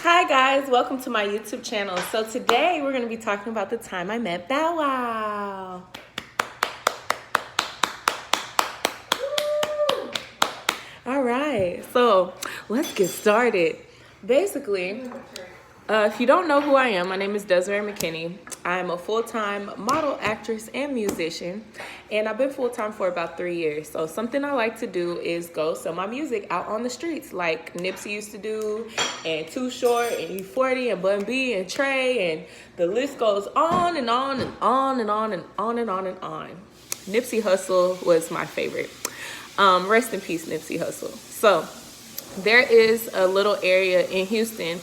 Hi guys, welcome to my YouTube channel. So today we're going to be talking about the time I met Bow Wow. All right, so let's get started. Basically, if you don't know who I am, my name is Desiree McKinney. I'm a full-time model, actress, and musician, and I've been full-time for about 3 years. So something I like to do is go sell my music out on the streets like Nipsey used to do, and Too Short, and E40, and Bun B, and Trey, and the list goes on and on and on and on and on and on and on. Nipsey Hussle was my favorite. Rest in peace, Nipsey Hussle. So there is a little area in Houston.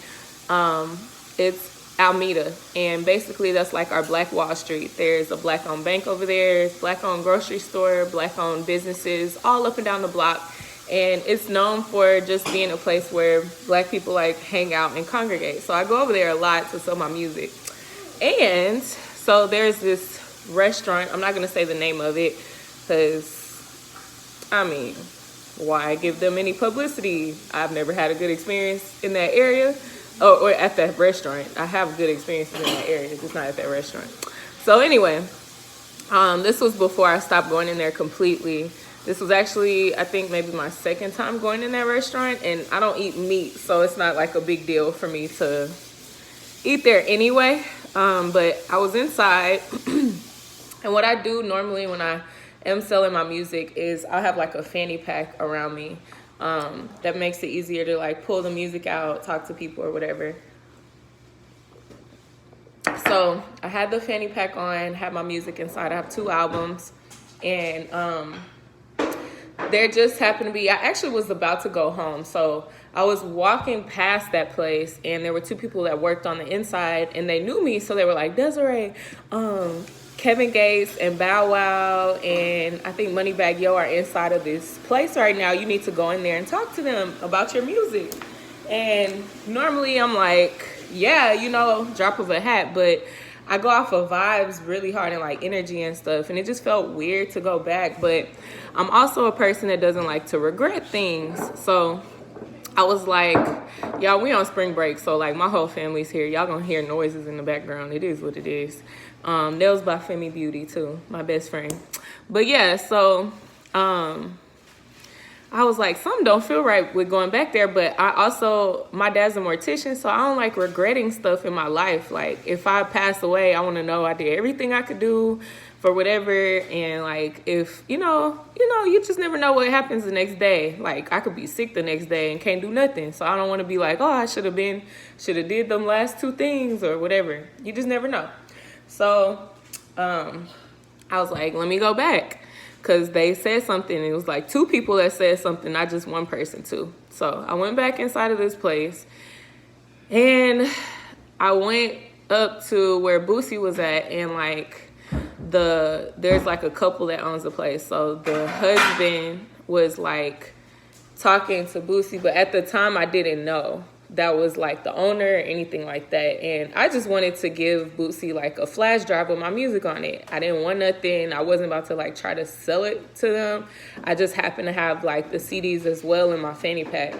It's Alameda, and basically that's like our Black Wall Street. There's a Black-owned bank over there, Black-owned grocery store, Black-owned businesses all up and down the block, and it's known for just being a place where Black people like hang out and congregate. So I go over there a lot to sell my music. And so there's this restaurant, I'm not gonna say the name of it because why give them any publicity? I've never had a good experience in that area. Or at that restaurant. I have good experiences in that area, just not at that restaurant. So anyway, this was before I stopped going in there completely. This was actually, I think, maybe my second time going in that restaurant, and I don't eat meat, so it's not like a big deal for me to eat there anyway. But I was inside, and what I do normally when I am selling my music is I'll have like a fanny pack around me. That makes it easier to like pull the music out, talk to people or whatever. So I had the fanny pack on, had my music inside. I have 2 albums, and there just happened to be, I actually was about to go home. So I was walking past that place, and there were 2 people that worked on the inside, and they knew me. So they were like, Desiree, Kevin Gates and Bow Wow and I think Moneybagg Yo are inside of this place right now. You need to go in there and talk to them about your music. And normally I'm like, yeah, you know, drop of a hat, but I go off of vibes really hard and like energy and stuff, and it just felt weird to go back. But I'm also a person that doesn't like to regret things. So I was like, y'all, we on spring break, so like my whole family's here. Y'all gonna hear noises in the background. It is what it is. Nails by Femi Beauty too, my best friend. But yeah, so I was like, something don't feel right with going back there. But I also, my dad's a mortician, so I don't like regretting stuff in my life. Like if I pass away, I want to know I did everything I could do for whatever. And like if you just never know what happens the next day. Like I could be sick the next day and can't do nothing. So I don't want to be like, oh, I should have did them last 2 things or whatever. You just never know. So I was like, let me go back, because they said something. It was like 2 people that said something, not just one person too. So I went back inside of this place, and I went up to where Boosie was at, and like there's like a couple that owns the place. So the husband was like talking to Boosie, but at the time I didn't know that was like the owner or anything like that. And I just wanted to give Boosie like a flash drive with my music on it. I didn't want nothing. I wasn't about to like try to sell it to them. I just happened to have like the CDs as well in my fanny pack.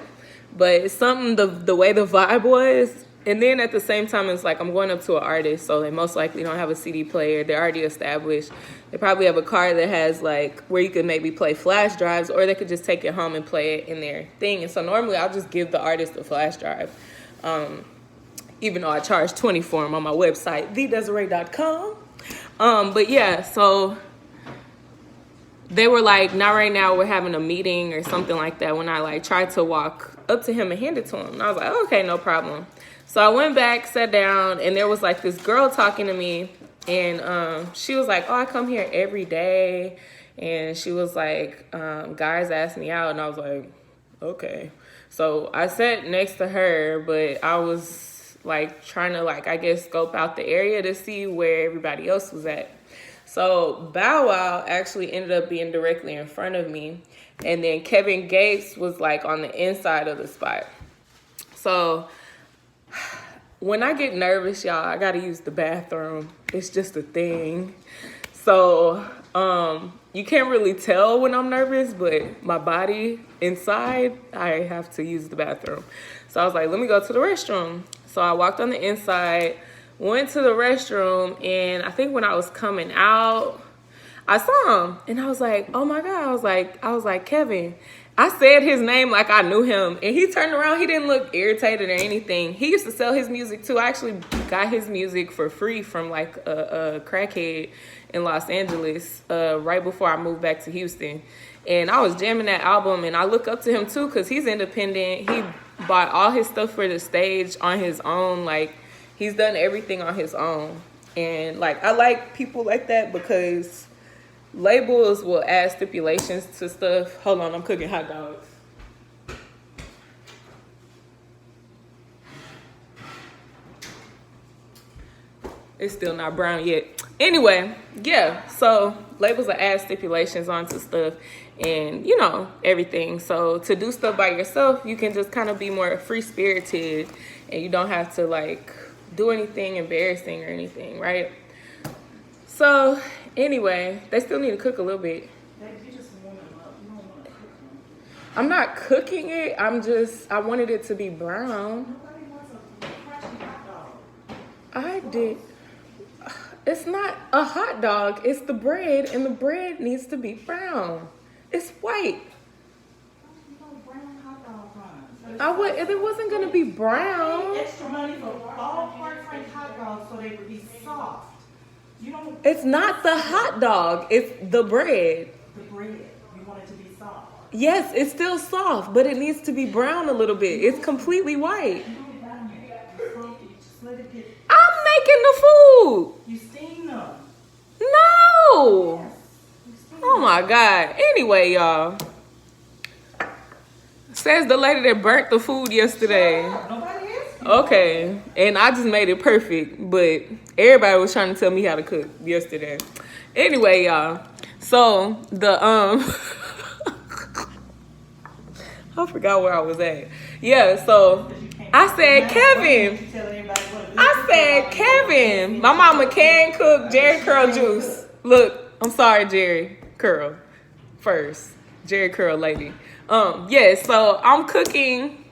But it's something, the way the vibe was. And then at the same time, it's like I'm going up to an artist, so they most likely don't have a CD player. They're already established. They probably have a car that has like where you could maybe play flash drives, or they could just take it home and play it in their thing. And so normally I'll just give the artist a flash drive, even though I charge $20 for them on my website, thedesiree.com. But yeah, so they were like, not right now, we're having a meeting or something like that, when I like tried to walk up to him and hand it to him. And I was like, okay, no problem. So I went back, sat down, and there was like this girl talking to me, and she was like, oh, I come here every day. And she was like, guys ask me out, and I was like, okay. So I sat next to her, but I was like trying to like, I guess, scope out the area to see where everybody else was at. So Bow Wow actually ended up being directly in front of me, and then Kevin Gates was like on the inside of the spot. So when I get nervous, y'all, I gotta use the bathroom. It's just a thing. So You can't really tell when I'm nervous, but my body inside, I have to use the bathroom. So I was like, let me go to the restroom. So I walked on the inside, went to the restroom, and I think when I was coming out, I saw him, and I was like, oh my God. I was like, Kevin. I said his name like I knew him, and he turned around. He didn't look irritated or anything. He used to sell his music too. I actually got his music for free from like a crackhead in Los Angeles right before I moved back to Houston. And I was jamming that album, and I look up to him too because he's independent. He bought all his stuff for the stage on his own. Like, he's done everything on his own. And like, I like people like that because labels will add stipulations to stuff. Hold on, I'm cooking hot dogs. It's still not brown yet. Anyway, yeah, so labels will add stipulations onto stuff and, you know, everything. So to do stuff by yourself, you can just kind of be more free-spirited and you don't have to, like, do anything embarrassing or anything, right? So anyway, they still need to cook a little bit. I'm not cooking it. I wanted it to be brown. I did. It's not a hot dog. It's the bread, and the bread needs to be brown. It's white. If it wasn't gonna be brown. Extra money for all part-frank hot dogs so they would be soft. It's not the hot dog. It's the bread. The bread. You want it to be soft. Yes, it's still soft, but it needs to be brown a little bit. It's completely white. I'm making the food. You steam them. No. Yes. Oh my God. Anyway, y'all. Says the lady that burnt the food yesterday. Nobody asked you. Okay. And I just made it perfect, but everybody was trying to tell me how to cook yesterday. Anyway, y'all. So the I forgot where I was at. Yeah, so I said, Kevin, my mama can cook Jerry Curl juice. Look, I'm sorry, Jerry Curl first. Jerry Curl lady. So I'm cooking.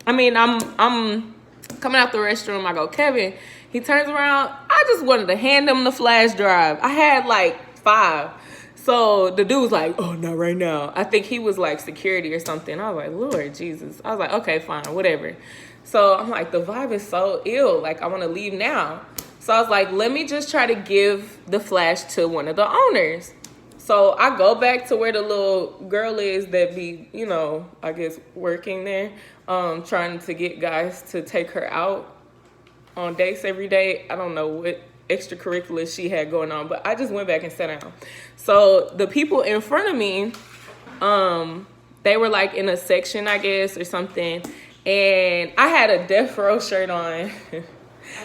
I'm coming out the restroom. I go, Kevin. He turns around. I just wanted to hand him the flash drive. I had like 5. So the dude was like, oh, not right now. I think he was like security or something. I was like, Lord Jesus. I was like, okay, fine, whatever. So I'm like, the vibe is so ill. Like, I want to leave now. So I was like, let me just try to give the flash to one of the owners. So I go back to where the little girl is that be, you know, I guess working there, trying to get guys to take her out on dates every day. I don't know what extracurriculars she had going on, but I just went back and sat down. So the people in front of me, they were like in a section, I guess, or something. And I had a Death Row shirt on.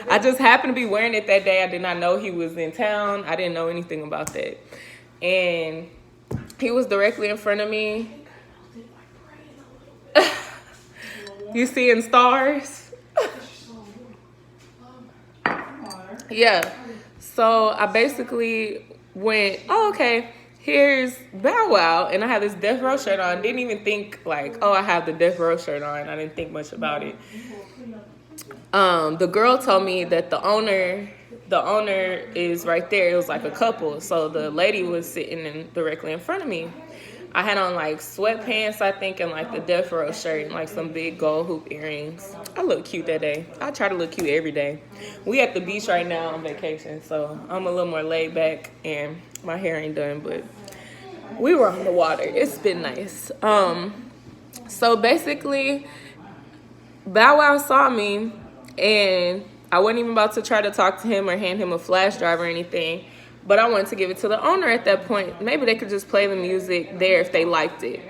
I just happened to be wearing it that day. I did not know he was in town. I didn't know anything about that. And he was directly in front of me. You seeing stars? Yeah. So I basically went, oh, okay, here's Bow Wow. And I had this Death Row shirt on. Didn't even think like, oh, I have the Death Row shirt on. I didn't think much about it. The girl told me that the owner is right there. It was like a couple. So the lady was sitting directly in front of me. I had on like sweatpants, I think, and like the Death Row shirt and like some big gold hoop earrings. I look cute that day. I try to look cute every day. We at the beach right now on vacation, so I'm a little more laid back and my hair ain't done, but we were on the water. It's been nice. So basically, Bow Wow saw me and I wasn't even about to try to talk to him or hand him a flash drive or anything. But I wanted to give it to the owner at that point. Maybe they could just play the music there if they liked it.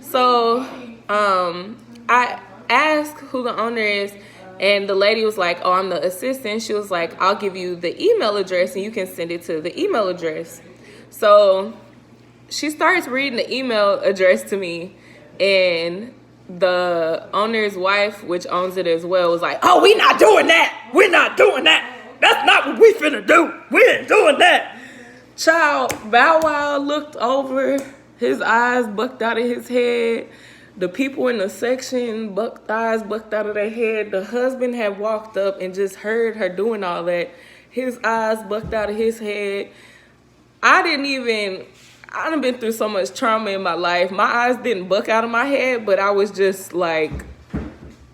So I asked who the owner is, and the lady was like, oh, I'm the assistant. She was like, I'll give you the email address, and you can send it to the email address. So she starts reading the email address to me, and the owner's wife, which owns it as well, was like, oh, we not doing that. We're not doing that. That's not what we finna do. We ain't doing that. Child, Bow Wow looked over. His eyes bucked out of his head. The people in the section, eyes bucked out of their head. The husband had walked up and just heard her doing all that. His eyes bucked out of his head. I done been through so much trauma in my life. My eyes didn't buck out of my head, but I was just like,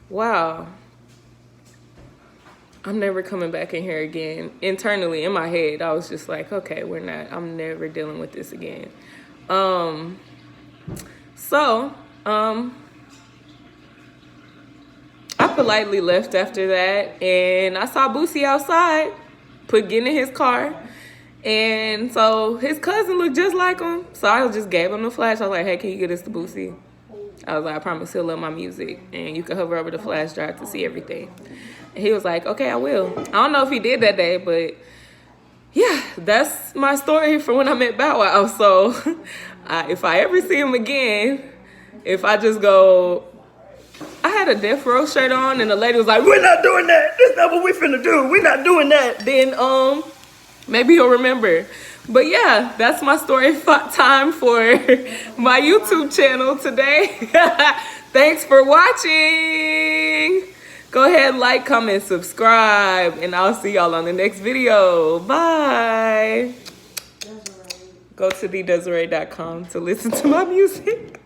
wow. I'm never coming back in here again. Internally, in my head, I was just like, okay, I'm never dealing with this again. I politely left after that, and I saw Boosie outside, getting in his car, and so his cousin looked just like him, so I just gave him the flash. I was like, hey, can you get us to Boosie? I was like, I promise he'll love my music, and you can hover over the flash drive to see everything. And he was like, okay, I will. I don't know if he did that day, but yeah, that's my story for when I met Bow Wow. So if I ever see him again, if I just go, I had a Death Row shirt on, and the lady was like, we're not doing that. That's not what we finna do. We're not doing that. Then maybe he'll remember. But yeah, that's my story time for my YouTube channel today. Thanks for watching. Go ahead, like, comment, subscribe, and I'll see y'all on the next video. Bye. Go to thedesiree.com to listen to my music.